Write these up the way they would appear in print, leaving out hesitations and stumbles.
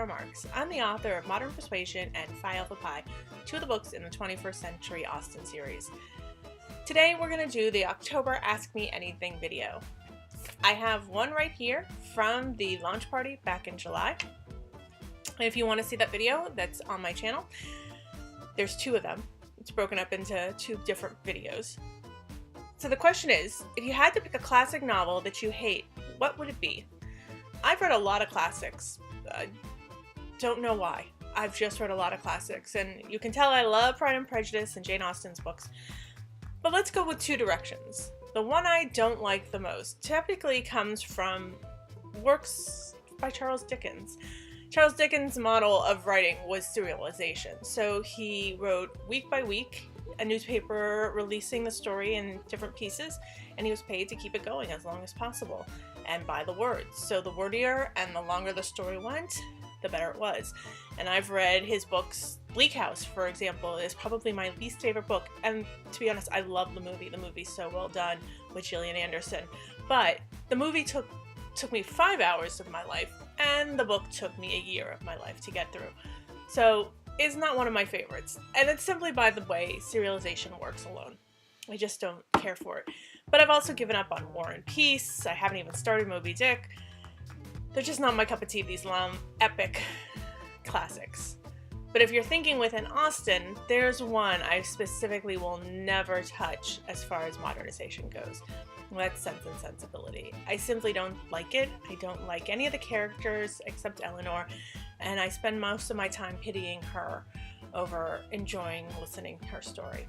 Sara Marks. I'm the author of Modern Persuasion and Phi Alpha Pi, two of the books in the 21st Century Austen series. Today we're going to do the October Ask Me Anything video. I have one right here from the launch party back in July. If you want to see that video, that's on my channel. There's two of them. It's broken up into two different videos. So the question is, if you had to pick a classic novel that you hate, what would it be? I've read a lot of classics. Don't know why. I've just read a lot of classics, and you can tell I love Pride and Prejudice and Jane Austen's books. But let's go with two directions. The one I don't like the most typically comes from works by Charles Dickens. Charles Dickens' model of writing was serialization. So he wrote week by week, a newspaper releasing the story in different pieces, and he was paid to keep it going as long as possible, and by the words. So the wordier and the longer the story went, the better it was. And I've read his books. Bleak House, for example, is probably my least favorite book, and to be honest, I love the movie. The movie's so well done with Gillian Anderson, but the movie took me 5 hours of my life, and the book took me a year of my life to get through. So it's not one of my favorites, and it's simply by the way serialization works alone. I just don't care for it. But I've also given up on War and Peace. I haven't even started Moby Dick. They're just not my cup of tea, these long, epic classics. But if you're thinking with an Austen, there's one I specifically will never touch as far as modernization goes. That's Sense and Sensibility. I simply don't like it. I don't like any of the characters except Eleanor, and I spend most of my time pitying her over enjoying listening to her story.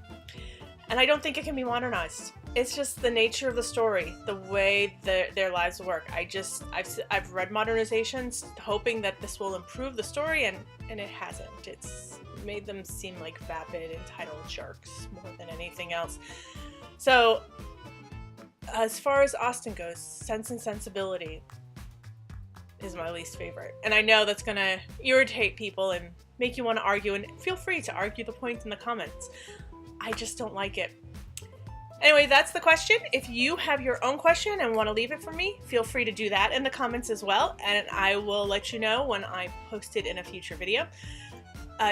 And I don't think it can be modernized. It's just the nature of the story, the way their lives work. I've read modernizations hoping that this will improve the story, and it hasn't. It's made them seem like vapid, entitled jerks more than anything else. So as far as Austen goes, Sense and Sensibility is my least favorite. And I know that's gonna irritate people and make you want to argue, and feel free to argue the point in the comments. I just don't like it. Anyway, that's the question. If you have your own question and want to leave it for me, feel free to do that in the comments as well, and I will let you know when I post it in a future video.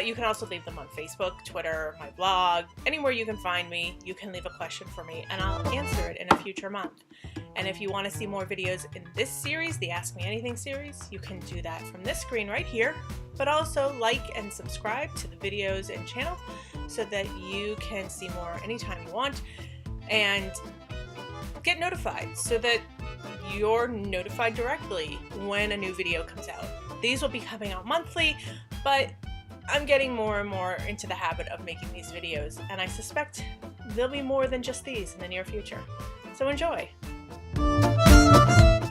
You can also leave them on Facebook, Twitter, my blog, anywhere you can find me. You can leave a question for me, and I'll answer it in a future month. And if you want to see more videos in this series, the Ask Me Anything series, you can do that from this screen right here, but also like and subscribe to the videos and channel so that you can see more anytime you want, and get notified so that you're notified directly when a new video comes out. These will be coming out monthly, but I'm getting more and more into the habit of making these videos, and I suspect there'll be more than just these in the near future. So enjoy!